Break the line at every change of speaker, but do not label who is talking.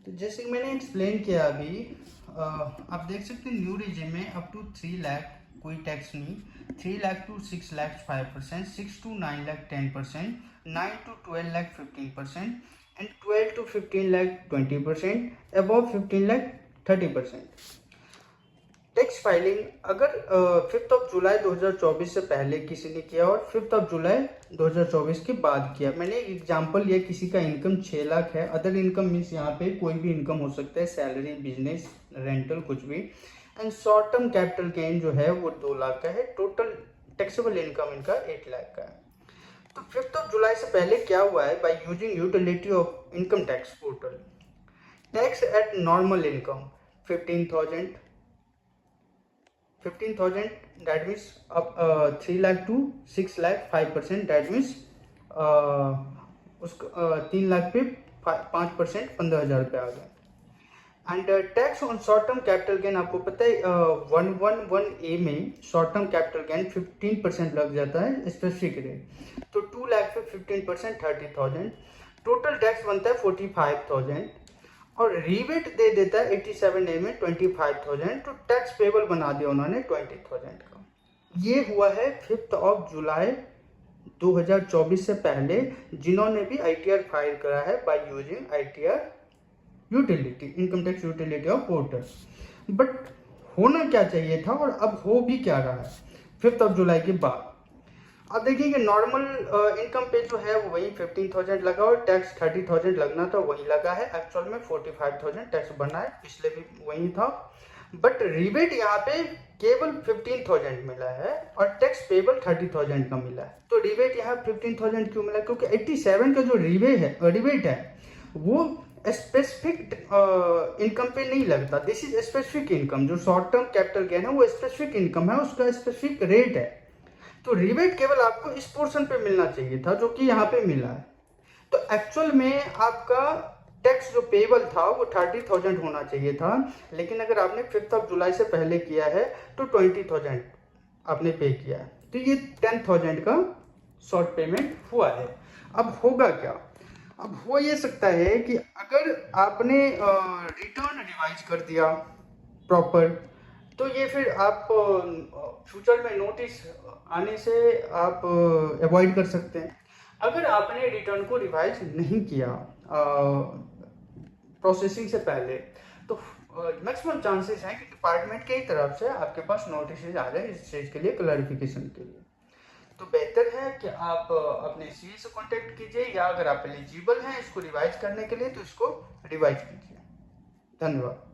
तो जैसे कि मैंने एक्सप्लेन किया अभी, आप देख सकते हैं न्यू रिजिम में अप टू 3 लाख कोई टैक्स नहीं, 3 lakh to 6 lakh 5%, 6 to 9 lakh 10%, 9 to 12 lakh 15% and 12 to 15 lakh 20%, above 15 lakh 30%। Tax filing अगर 5 जुलाई 2024 से पहले किसी ने किया और 5 जुलाई 2024 के बाद किया, मैंने एग्जांपल लिया किसी का इनकम 6 लाख है, अदर इनकम मीन्स यहाँ पे कोई भी इनकम हो सकता है, सैलरी, बिजनेस, रेंटल, कुछ भी, and short term capital gain जो है वो 2 लाख का है, टोटल टैक्सेबल इनकम इनका 8 लाख का है। तो 5 जुलाई से पहले क्या हुआ है, by using utility of income tax portal, tax at normal income 15,000 that means up 3 lakh to 6 lakh 5%, that means उसका 3 लाख पे 5% 15,000 रुपये आ गए। And tax on short term capital gain, आपको पता है 111A में शॉर्ट टर्म कैपिटल गेन 15% लग जाता है स्पेसिफिक रेट, तो 2 लाख पे 15% 30,000, टोटल टैक्स बनता है 45,000 और रिबेट दे देता है 87A में 25,000, तो टैक्स पेबल बना दिया उन्होंने 20,000 का। ये हुआ है 5 जुलाई 2024 से पहले जिन्होंने भी ITR फाइल करा है by using ITR utility, income tax utility of portal. But होना क्या चाहिए था और अब हो भी क्या रहा है 5 जुलाई के बाद। अब देखिए कि नॉर्मल इनकम पे जो है वो वही 15,000 लगा और टैक्स 30,000 लगना था, वही लगा है। एक्चुअल में 45,000 टैक्स बना है, पिछले भी वही था, बट रिबेट यहाँ पे केवल 15,000 मिला है और टैक्स पेबल 30,000 का मिला है। तो रिबेट यहाँ 15,000 क्यों मिला, क्योंकि 87 का जो रिबेट है वो स्पेसिफिक इनकम पे नहीं लगता। दिस इज स्पेसिफिक इनकम, जो शॉर्ट टर्म कैपिटल गेन है वो स्पेसिफिक इनकम है, उसका स्पेसिफिक रेट है। तो रिबेट केवल आपको इस पोर्शन पे मिलना चाहिए था जो कि यहाँ पे मिला है। तो एक्चुअल में आपका टैक्स जो पेबल था वो 30,000 होना चाहिए था, लेकिन अगर आपने 5 जुलाई से पहले किया है तो 20,000 आपने पे किया है, तो ये 10,000 का शॉर्ट पेमेंट हुआ है। अब होगा क्या, अब हो ये सकता है कि अगर आपने रिटर्न रिवाइज कर दिया प्रॉपर, तो ये फिर आप फ्यूचर में नोटिस आने से आप अवॉइड कर सकते हैं। अगर आपने रिटर्न को रिवाइज नहीं किया प्रोसेसिंग से पहले, तो मैक्सिमम चांसेस हैं कि डिपार्टमेंट की तरफ से आपके पास नोटिस आ जाए इस चीज़ के लिए, क्लैरिफिकेशन के लिए। तो बेहतर है कि आप अपने CA से कांटेक्ट कीजिए, या अगर आप एलिजिबल हैं इसको रिवाइज करने के लिए तो इसको रिवाइज कीजिए। धन्यवाद।